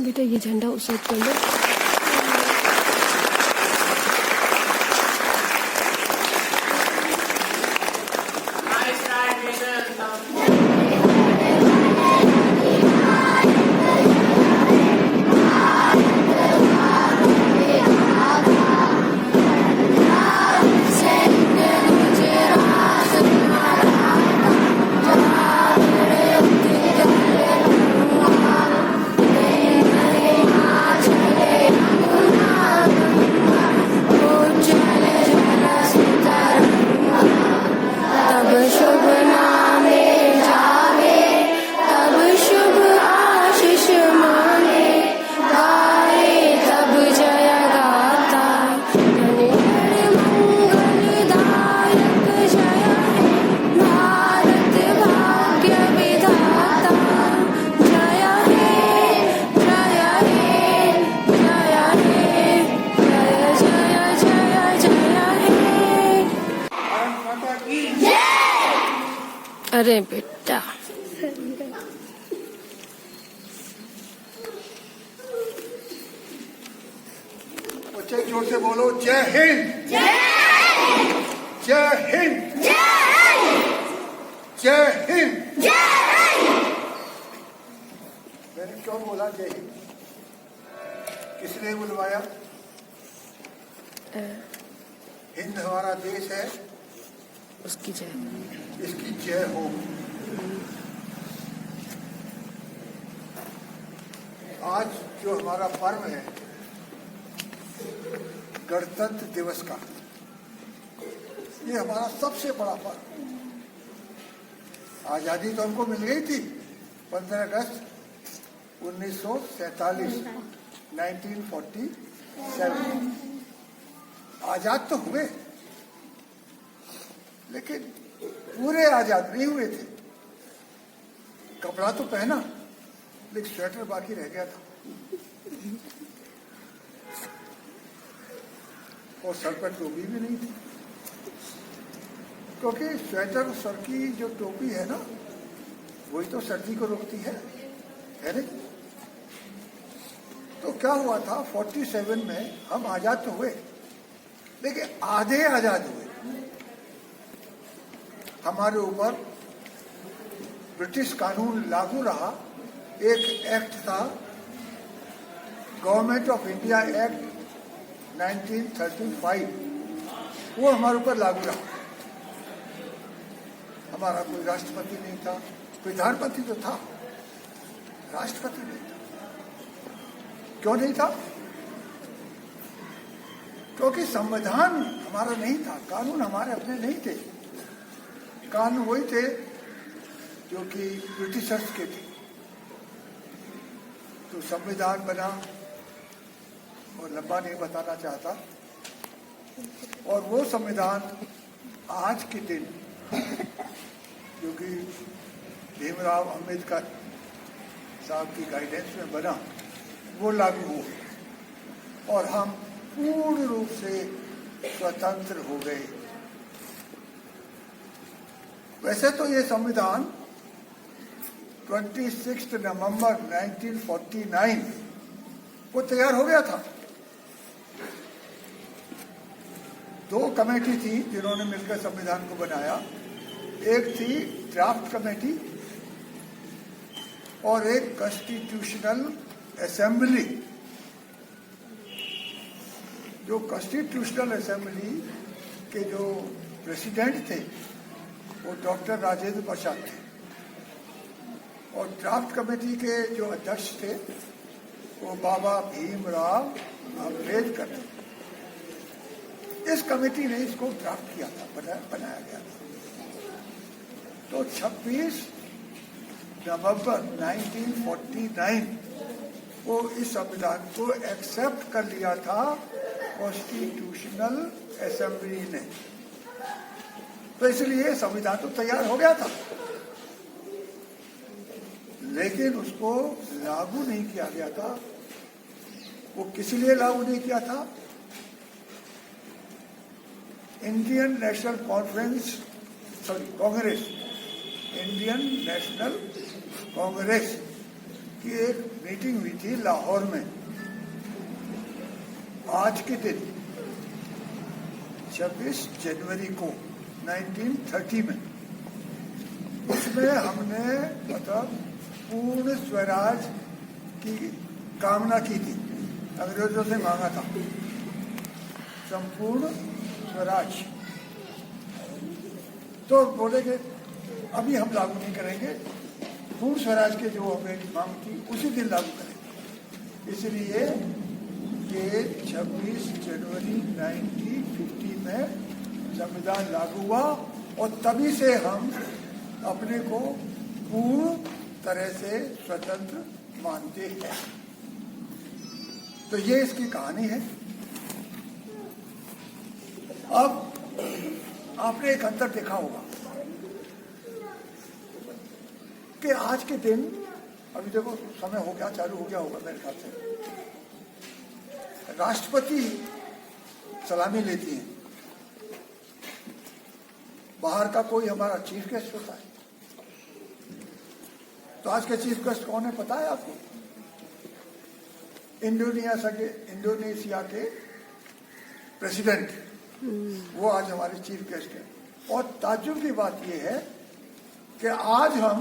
बेटा ये झंडा उस साइड कर लो। अरे बेटा बच्चे जोर से बोलो, जय हिंद, जय हिंद, जय हिंद, जय हिंद, जय हिंद। मैंने क्यों बोला जय हिंद? किसने बुलवाया? हिंद हमारा देश है, उसकी जय, इसकी जय हो। आज जो हमारा पर्व है गणतंत्र दिवस का, ये हमारा सबसे बड़ा पर्व। आजादी तो हमको मिल गई थी 15 अगस्त 1947, 1947 आजाद तो हुए, लेकिन पूरे आजाद नहीं हुए थे। कपड़ा तो पहना, लेकिन स्वेटर बाकी रह गया था, और सर पर टोपी भी नहीं थी, क्योंकि स्वेटर सर की जो टोपी है ना, वही तो सर्दी को रोकती है नहीं? तो क्या हुआ था 47 में हम आजाद तो हुए, लेकिन आधे आजाद हुए। हमारे ऊपर ब्रिटिश कानून लागू रहा। एक एक्ट था, गवर्नमेंट ऑफ इंडिया एक्ट 1935, वो हमारे ऊपर लागू रहा। हमारा कोई राष्ट्रपति नहीं था, प्रधानमंत्री तो था, राष्ट्रपति नहीं था। क्यों नहीं था? क्योंकि संविधान हमारा नहीं था, कानून हमारे अपने नहीं थे। कानून वही थे जो कि ब्रिटिशर्स के थे। तो संविधान बना, और लंबा नहीं बताना चाहता, और वो संविधान आज के दिन जो कि भीमराव अंबेडकर साहब की गाइडेंस में बना, वो लागू हुआ और हम पूर्ण रूप से स्वतंत्र हो गए। वैसे तो ये संविधान 26 नवंबर 1949 को तैयार हो गया था। 2 कमेटी थी जिन्होंने मिलकर संविधान को बनाया। एक थी ड्राफ्ट कमेटी और एक कॉन्स्टिट्यूशनल असेंबली। जो कॉन्स्टिट्यूशनल असेंबली के जो प्रेसिडेंट थे वो डॉक्टर राजेंद्र प्रसाद थे, और ड्राफ्ट कमेटी के जो अध्यक्ष थे वो बाबा भीमराव अम्बेडकर थे। इस कमेटी ने इसको ड्राफ्ट किया था, बनाया गया था। तो 26 नवंबर 1949 को इस संविधान को एक्सेप्ट कर लिया था कॉन्स्टिट्यूशनल असेंबली ने। तो इसलिए संविधान तो तैयार हो गया था, लेकिन उसको लागू नहीं किया गया था। वो किस लिए लागू नहीं किया था? Indian national Congress, Indian national Congress कि एक मीटिंग हुई थी लाहौर में आज के दिन 26 जनवरी को 1930 में। उसमें हमने मतलब पूर्ण स्वराज की कामना की थी, अंग्रेजों से मांगा था संपूर्ण स्वराज। तो बोले कि अभी हम लागू नहीं करेंगे, पूर्ण स्वराज के जो हमें मांग थी उसी दिन लागू करेंगे। इसलिए ये 26 जनवरी 1950 में संविधान लागू हुआ और तभी से हम अपने को पूर्ण तरह से स्वतंत्र मानते हैं। तो ये इसकी कहानी है। अब आपने एक अंतर देखा होगा कि आज के दिन, अभी देखो समय हो गया, चालू हो गया होगा मेरे ख्याल से, राष्ट्रपति सलामी लेती है, बाहर का कोई हमारा चीफ गेस्ट होता है। तो आज के चीफ गेस्ट कौन है पता है आपको? इंडोनेशिया के प्रेसिडेंट, वो आज हमारे चीफ गेस्ट हैं। और ताज्जुब की बात यह है कि आज हम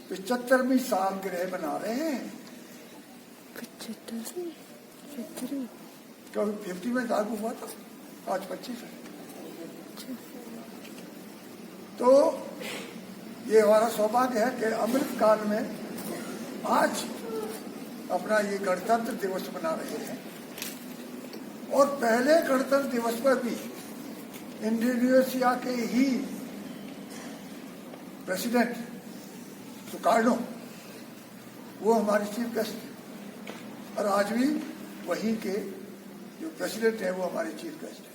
75वीं सालगिरह मना रहे हैं। 75 क्योंकि 50 में लागू हुआ था, आज 25 है। तो ये हमारा सौभाग्य है कि अमृत काल में आज अपना ये गणतंत्र दिवस मना रहे हैं। और पहले गणतंत्र दिवस पर भी इंडोनेशिया के ही प्रेसिडेंट सुकार्नो, वो हमारे चीफ गेस्ट हैं। और आज भी वहीं के जो प्रेसिडेंट है वो हमारे चीफ गेस्ट हैं।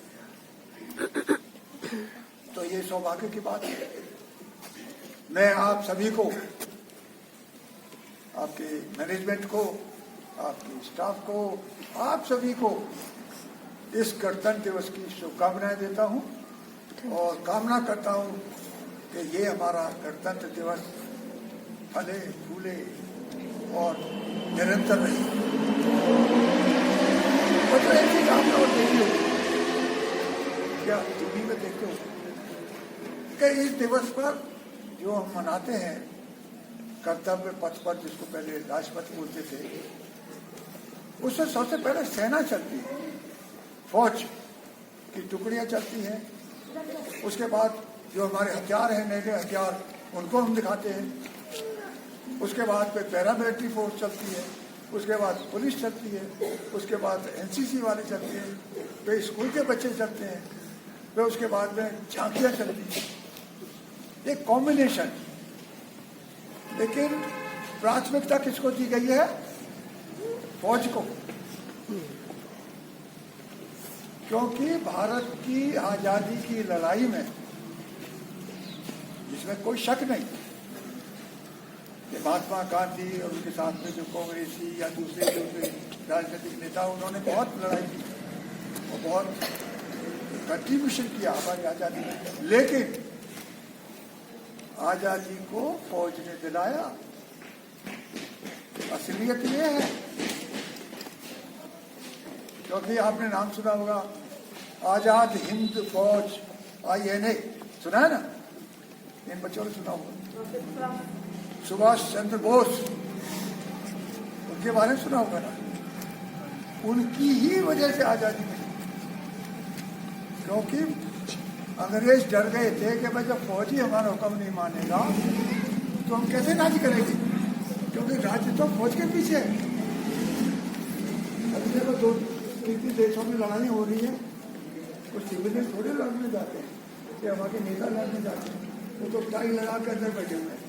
तो ये सौभाग्य की बात है। मैं आप सभी को, आपके मैनेजमेंट को, आपके स्टाफ को, आप सभी को इस गणतंत्र दिवस की शुभकामनाएं देता हूं और कामना करता हूं कि ये हमारा गणतंत्र दिवस फले फूले और निरंतर रहे। मतलब ऐसी कामना और देखी होगी क्या टीवी में देखते हो कि इस दिवस पर जो हम मनाते हैं कर्तव्य पथ पर, जिसको पहले राजपथ बोलते थे, उससे सबसे पहले सेना चलती है, फौज की टुकड़ियां चलती हैं। उसके बाद जो हमारे हथियार हैं, नए नए हथियार, उनको हम दिखाते हैं। उसके बाद फिर पैरामिलिट्री फोर्स चलती है, उसके बाद पुलिस चलती है, उसके बाद एनसीसी वाले चलते हैं, फिर स्कूल के बच्चे चलते हैं, फिर उसके बाद में झांकियां चलती हैं। एक कॉम्बिनेशन। लेकिन प्राथमिकता किसको दी गई है? फौज को। क्योंकि भारत की आजादी की लड़ाई में, जिसमें कोई शक नहीं कि महात्मा गांधी और उनके साथ में जो कांग्रेसी या दूसरे राजनीतिक नेता, उन्होंने बहुत लड़ाई की और बहुत कंट्रीब्यूशन किया हमारी आजादी में। लेकिन आजादी को फौज ने दिलाया। असलियत ये है, क्योंकि आपने नाम सुना होगा आजाद हिंद फौज, INA, सुना है ना? इन बच्चों ने सुना होगा। सुभाष चंद्र बोस, उनके बारे में सुना होगा ना? उनकी ही वजह से आजादी मिली। क्योंकि अंग्रेज डर गए थे कि भाई जब फौजी हमारा हुक्म नहीं मानेगा तो हम कैसे राज करेंगे, क्योंकि राज्य तो फौज के पीछे है। अभी देखो 2-3 देशों में लड़ाई हो रही है, कुछ सिविलियन थोड़े लड़ने जाते हैं कि हमारे नेता लड़ने जाते हैं, वो तो टाई लगा के अंदर बैठे हुए हैं।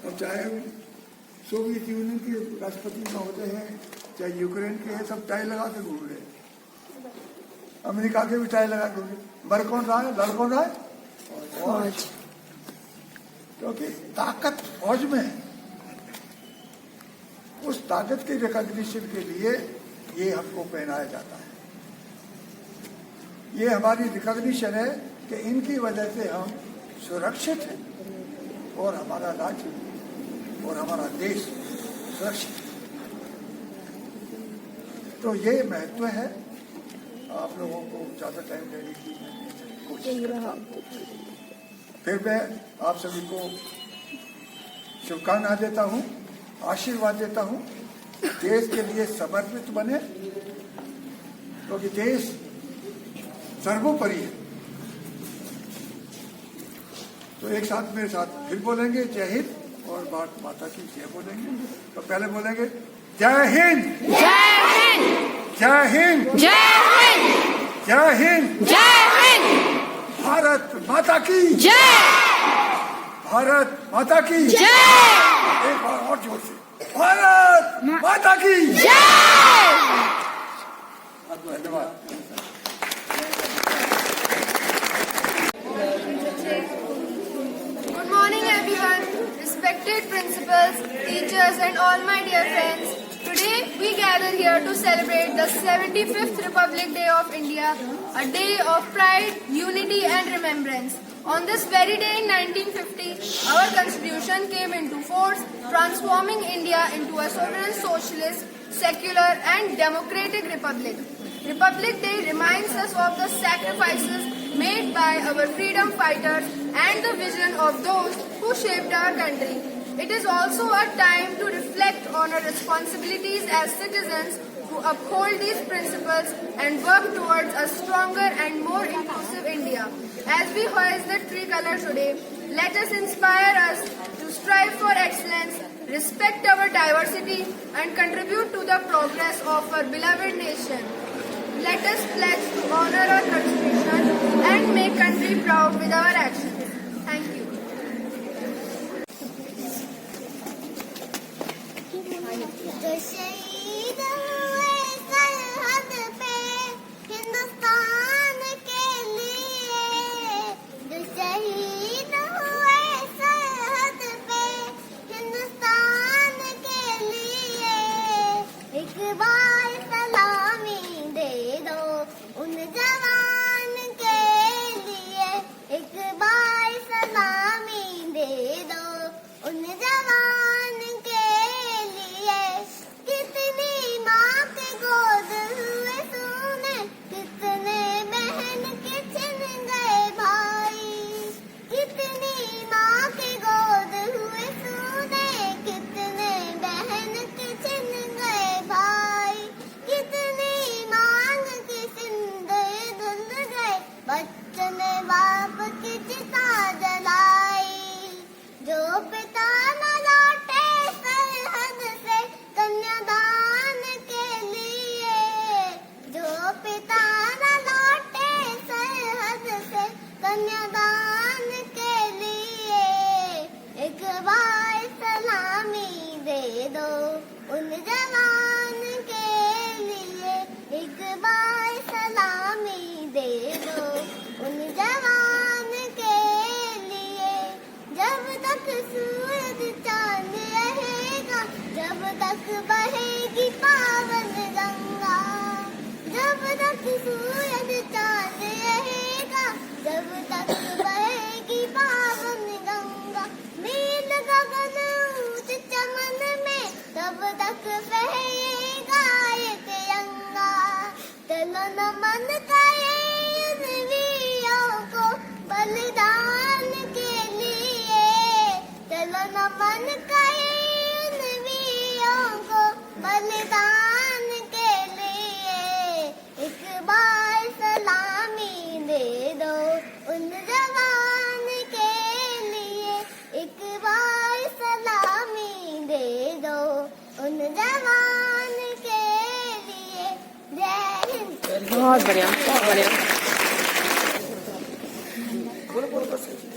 और चाहे सोवियत यूनियन के राष्ट्रपति होते हैं, चाहे यूक्रेन के हैं, सब टाई लगा के घूम रहे हैं। अमेरिका के भी टाई लगा के घूम रहे। मर कौन रहा है, लड़ कौन रहा है? फौज। क्योंकि ताकत फौज में है। उस ताकत के रिकॉग्निशन के लिए ये हमको पहनाया जाता है। ये हमारी रिकॉग्निशन है कि इनकी वजह से हम सुरक्षित हैं। और हमारा राज्य और हमारा देश सुरक्षित। तो ये महत्व है। आप लोगों को ज़्यादा टाइम देने की कोशिश करता हूं। फिर मैं आप सभी को शुभकामनाएं देता हूं, आशीर्वाद देता हूं। देश के लिए समर्पित बने, क्योंकि देश सर्वोपरि है। तो एक साथ मेरे साथ फिर बोलेंगे जय हिंद और भारत माता की जय बोलेंगे। तो पहले बोलेंगे जय हिंद, जय हिंद, जय हिंद, जय हिंद, जय हिंद, जय हिंद, भारत माता की जय, भारत माता की जय, एक बार और जोर से भारत माता की जय। धन्यवाद। Good morning everyone, respected principals, teachers and all my dear friends. Today we gather here to celebrate the 75th Republic Day of India, a day of pride, unity and remembrance. On this very day in 1950, our constitution came into force, transforming India into a sovereign socialist, secular and democratic republic. Republic Day reminds us of the sacrifices made by our freedom fighters and the vision of those who shaped our country. It is also a time to reflect on our responsibilities as citizens to uphold these principles and work towards a stronger and more inclusive India. As we hoist the tricolor today, let us inspire us to strive for excellence, respect our diversity and contribute to the progress of our beloved nation. Let us pledge to honor our constitution and make country proud with our actions. Thank you. जो शहीद हुए सरहद पे हिंदुस्तान के लिए, जो शहीद हुए सरहद पे हिंदुस्तान के लिए, एक बार सलामी दे दो उन जवान के लिए, एक बार सलामी दे दो उन जवान के लिए। कितनी माँ के गोद हुए सोने, कितने बहन के छिन गए भाई, कितनी माँ के गोद हुए सोने, कितने बहन के छिन गए भाई, कितनी मांग की सिंदूर धुल गए, बच्चों ने बाप की चिता जलाई। जो पिता न लौटे सरहद से कन्यादान के लिए, जो पिता न लौटे सरहद से कन्यादान के लिए, एक बार सलामी दे दो उन जवान के लिए, एक बार सलामी दे दो उन जवान के लिए। जब तक सूरज चांद रहेगा, जब तक बहेगी पावन गंगा, जब तक सूरज चांद रहेगा, जब तक बहेगी पावन गंगा, नील गगन ऊंच चमन में तब तक फहरेगा ये तिरंगा। चलो नमन करें उन वीरों को बलिदान के लिए, चलो नमन करें उन वीरों को बलिदान के लिए। एक बार सलामी दे दो उन जवान के लिए, एक बार सलामी दे दो उन जवान के लिए। जय हिंद। बहुत बढ़िया, बहुत बढ़िया।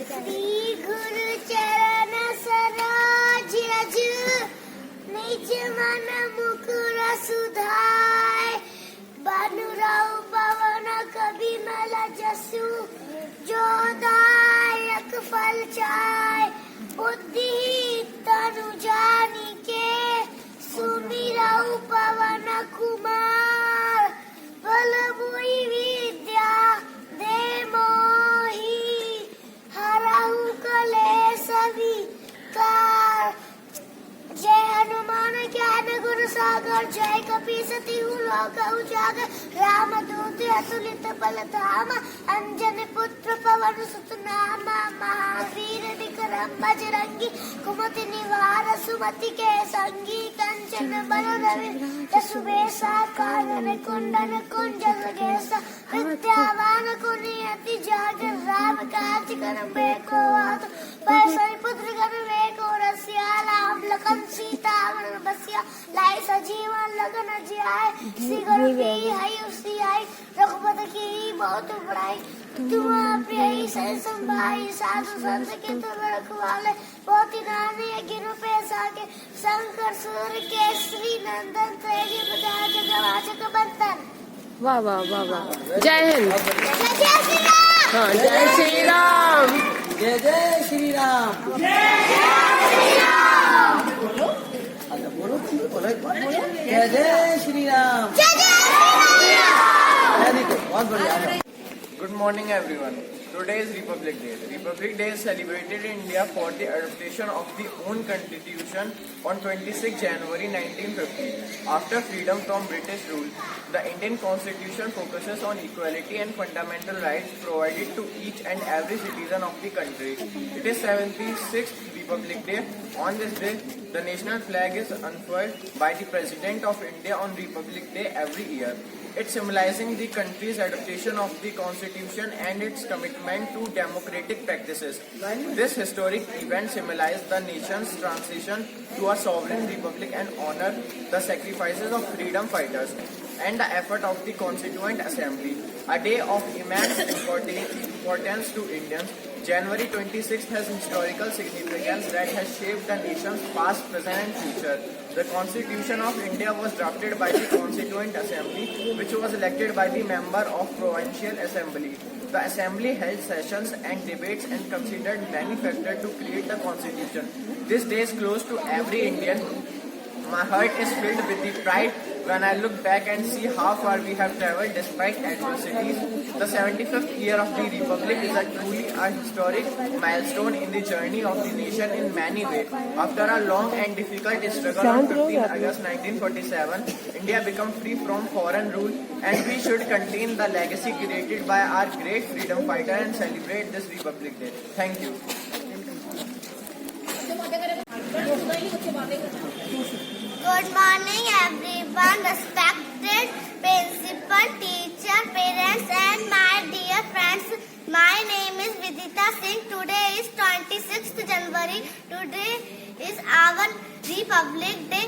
श्री गुरु चरण सरोज रज, निज मन मुकुर सुधाय, बनुरऊ पवन कवि मल जसु, जो दायक फल चाय, बुद्धि तनु जानिके, सुमिरऊ पवन कुमार, बल बुद्धि विद्या दे मोहि, हरहु कलेश सभी और जय कपीसति हूँ लोक उजागर रामदूत अतुलित बल धाम अंजन पुत्र पवन सुत नामा महावीर विक्रम बजरंगी कुमति निवार सुमति के संगी कंचन बलराम सुबेसा कानन कुंडन कुंजल गेसा विद्यावान कुनियति जागर राम काज कर बेको आत पैसई पुत्र कर बेको रसिया राम लखन सीता वन बसिया लाई सजीवन लगन जियाय सिगर की है उसी आई रघुपति की बहुत बड़ाई तुम प्रिय सै संभाई साधु संत के तुम रखवाले बहुत नाने गिनो पैसा के शंकर सूर्य के श्री नंदन तेजी बजा जगवाचक बंधन। वाह वाह वाह वाह। जय हिंद। जय श्री राम। हाँ, जय श्री राम। जय जय श्री राम। बोलो जय जय श्री राम। वेरी गुड, बहुत बढ़िया। Good morning everyone. Today is Republic Day. Republic Day is celebrated in India for the adoption of the own constitution on 26 January 1950. After freedom from British rule, the Indian constitution focuses on equality and fundamental rights provided to each and every citizen of the country. It is 76th Republic Day. On this day, the national flag is unfurled by the President of India on Republic Day every year. It symbolizing the country's adaptation of the constitution and its commitment to democratic practices. This historic event symbolizes the nation's transition to a sovereign republic and honor the sacrifices of freedom fighters and the effort of the Constituent Assembly. A day of immense importance to Indians, January 26th has historical significance that has shaped the nation's past, present and future. The Constitution of India was drafted by the Constituent Assembly, which was elected by the member of Provincial Assembly. The Assembly held sessions and debates and considered many factors to create the Constitution. This day is close to every Indian. My heart is filled with the pride when I look back and see how far we have travelled despite adversities. The 75th year of the Republic is truly a historic milestone in the journey of the nation in many ways. After a long and difficult struggle on 15 August 1947, India became free from foreign rule, and we should continue the legacy created by our great freedom fighter and celebrate this Republic Day. Thank you. Good morning everyone, respected principal, teacher, parents and my dear friends. My name is Vidita Singh. Today is 26th January. Today is our Republic Day.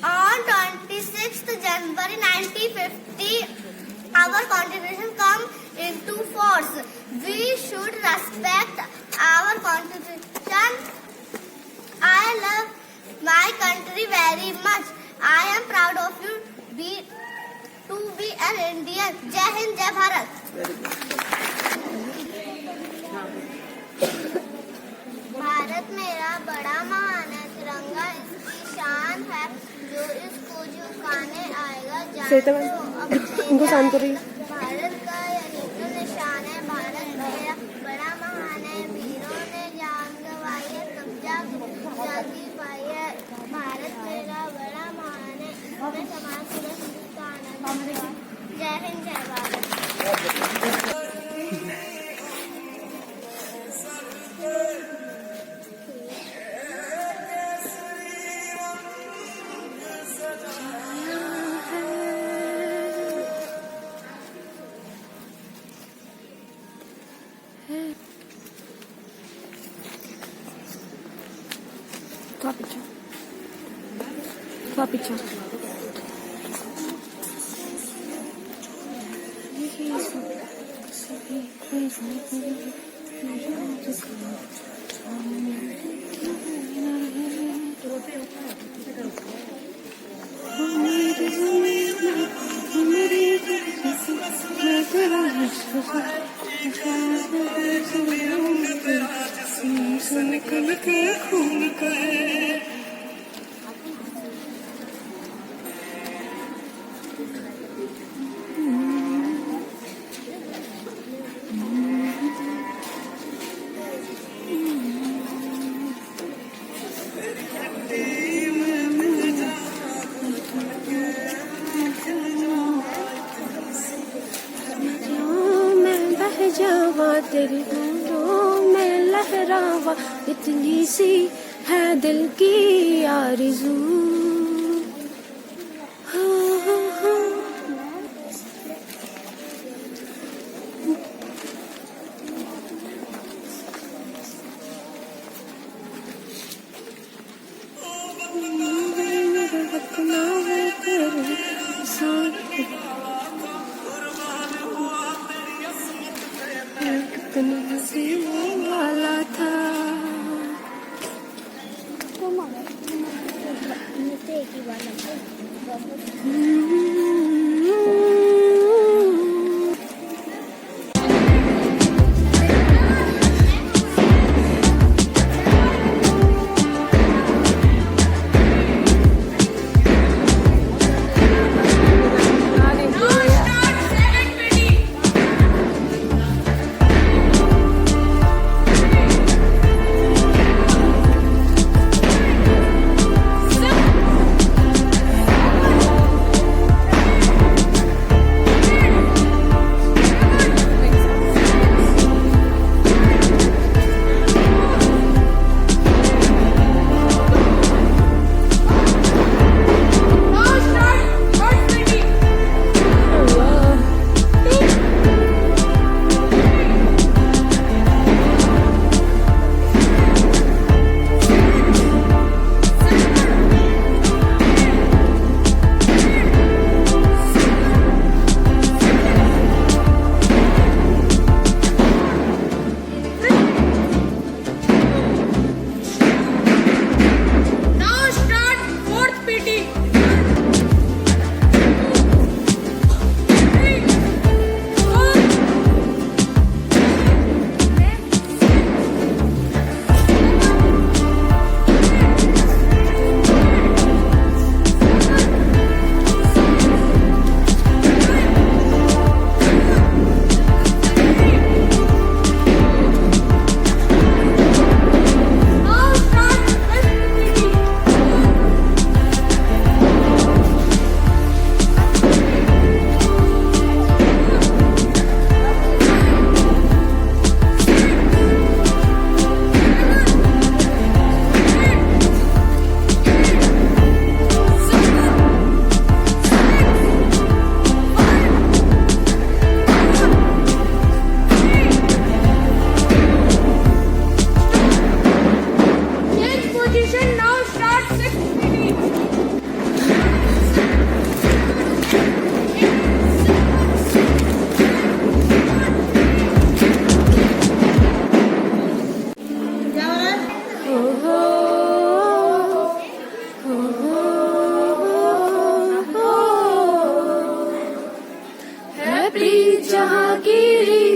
On 26th January 1950, our constitution come into force. We should respect our constitution. I love my country very much. I am proud of you to be an Indian. Jai Hind, Jai Bharat. Bharat मेरा बड़ा महान है, तिरंगा इसकी शान है, जो इसको झुकाने आएगा उनको शांत करिए। भारत का यही तो निशान है, भारत मेरा बड़ा महान है, वीरों ने जान गंवाई है, तब जाके आजादी पाई है। भारत मेरा बड़ा महान है, मैं समाज सुरक्षा का आनंद। जय हिंद, जय भारत। थोड़ा पीछे तेरी होठों में लहरावा, इतनी सी है दिल की आरज़ू। वाला था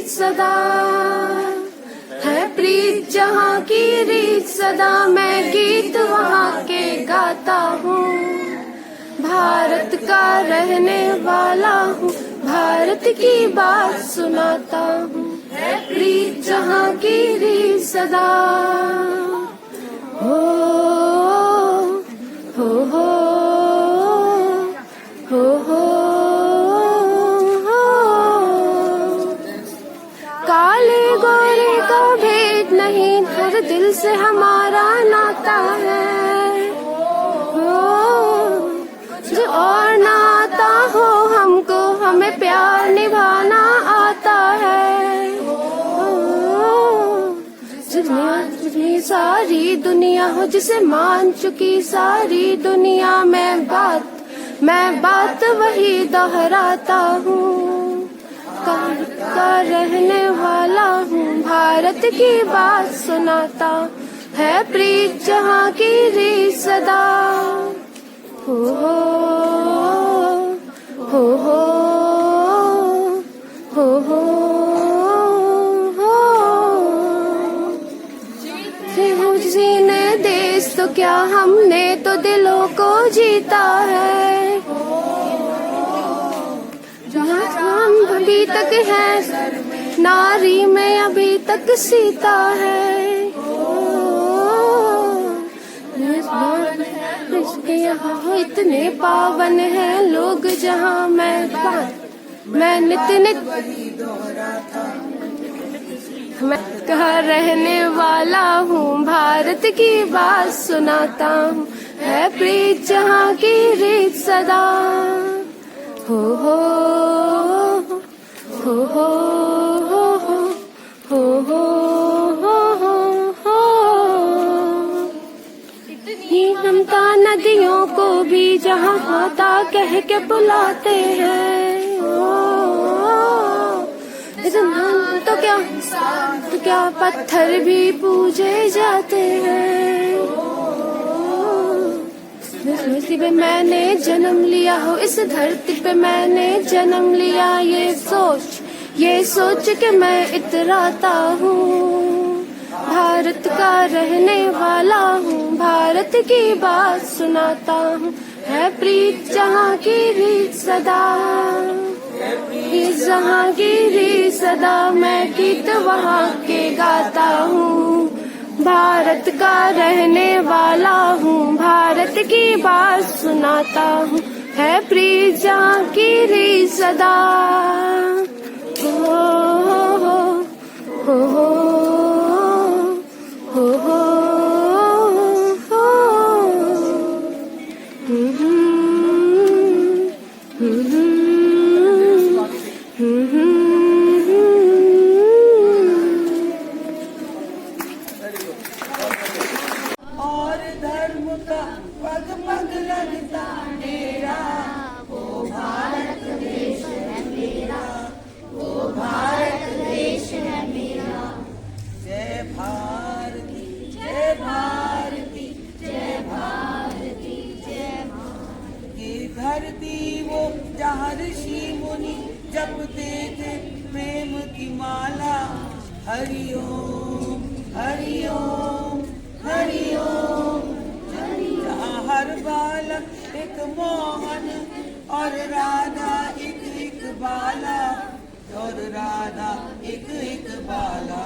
सदा है प्रीत जहाँ की रीत सदा, मैं गीत वहाँ के गाता हूँ। भारत का रहने वाला हूँ, भारत की बात सुनाता हूँ। है प्रीत जहाँ की रीत सदा, हो हो हो हो हो काले गोरे का भेद नहीं, हर दिल से हमारा नाता है। जो और ना आता हो हमको, हमें प्यार निभाना आता है। जितनी सारी दुनिया हो, जिसे मान चुकी सारी दुनिया, मैं बात वही दोहराता हूँ। का रहने वाला हूँ, भारत की बात सुनाता, है प्रीत जहाँ की रीत सदा। हो हो हो हो हो हो हो जीने देश तो क्या, हमने तो दिलों को जीता है। हम अभी तक है, नारी में अभी तक सीता है। यहाँ इतने पावन हैं लोग जहाँ, मैं नित नित का रहने वाला हूँ, भारत की बात सुनाता हूँ, है प्रीत जहाँ की रीत सदा। हो हो हो हो हो हो हो हो हो इतनी ममता नदियों को भी जहाँ माता कह के बुलाते हैं। तो क्या पत्थर भी पूजे जाते हैं। इस धरती पे मैंने जन्म लिया हो, इस धरती पे मैंने जन्म लिया, ये सोच के मैं इतराता हूँ, भारत का रहने वाला हूँ, भारत की बात सुनाता हूँ, है प्रीत जहाँ की रीत सदा। जहाँ की रीत सदा, मैं गीत वहाँ के गाता हूँ, भारत का रहने वाला हूँ, भारत की बात सुनाता हूँ, है प्रीत जहाँ की रीत सदा। हो हो हो हो हो हो हो और धर्म का पग पग लगता मेरा, वो भारत देश है मेरा, वो भारत देश है मेरा। जय भारती जय भारती जय भारती जय भारती। ये धरती वो जहाँ ऋषि मुनि जपते थे प्रेम की माला। हरि ओम हरि ओम हरि ओम। जहाँ हर बालक एक मोहन और राधा एक एक बाला, और राधा एक एक बाला।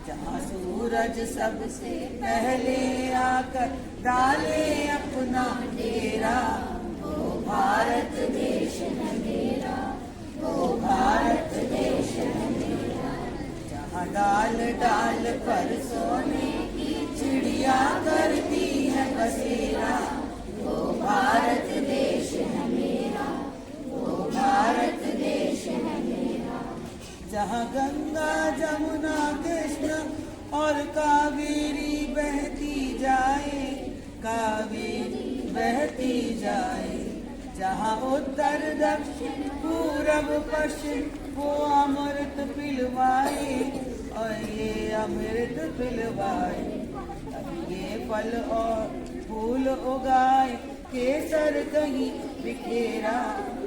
जहाँ सूरज सबसे पहले आकर डाले अपना डेरा, वो भारत देश है मेरा, वो भारत देश है मेरा। जहाँ डाल डाल पर सोने की चिड़िया करती है बसेरा, वो भारत देश है मेरा, वो भारत देश है मेरा। जहाँ गंगा जमुना कृष्ण और कावेरी बहती जाए, कावेरी बहती जाए। जहाँ उत्तर दक्षिण पूरब पश्चिम वो अमृत पिलवाए, और ये अमृत पिलवाए। अब ये फल और फूल उगाए, केसर कहीं बिखेरा,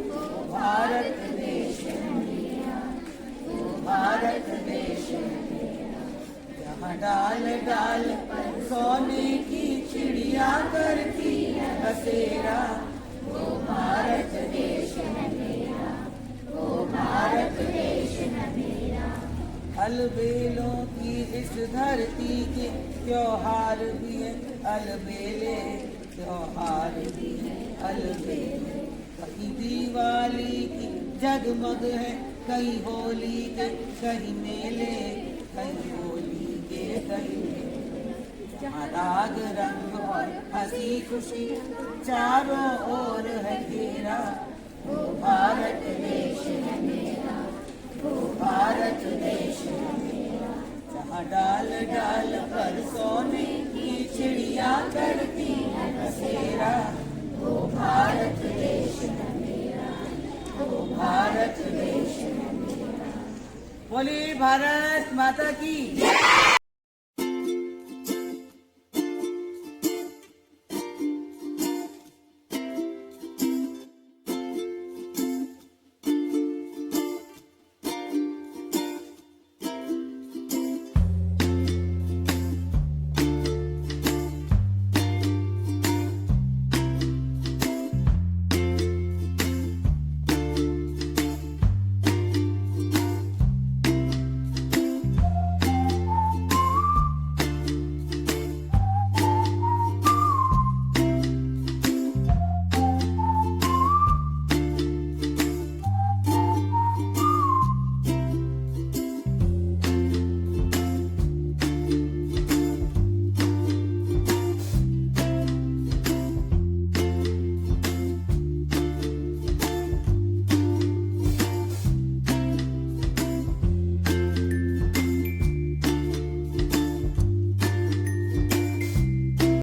वो भारत देश है मेरा, वो भारत देश है मेरा। जहाँ डाल डाल पर सोने की चिड़िया करती है बसेरा, वो भारत देश है मेरा, वो भारत देश है मेरा। अलबेलों की इस धरती के त्योहार भी है, अलबेले त्योहार भी है अलबेले। कहीं दिवाली की जगमग है, कहीं होली के कहीं मेले, कहीं होली के कहीं मेले। जहाँ राग रंग और हंसी खुशी चारों ओर है घेरा, वो भारत देश है मेरा, वो भारत देश है मेरा। जहाँ डाल डाल पर सोने की चिड़िया करती है बसेरा, वो भारत देश है मेरा, वो भारत देश है मेरा। बोली भारत माता की।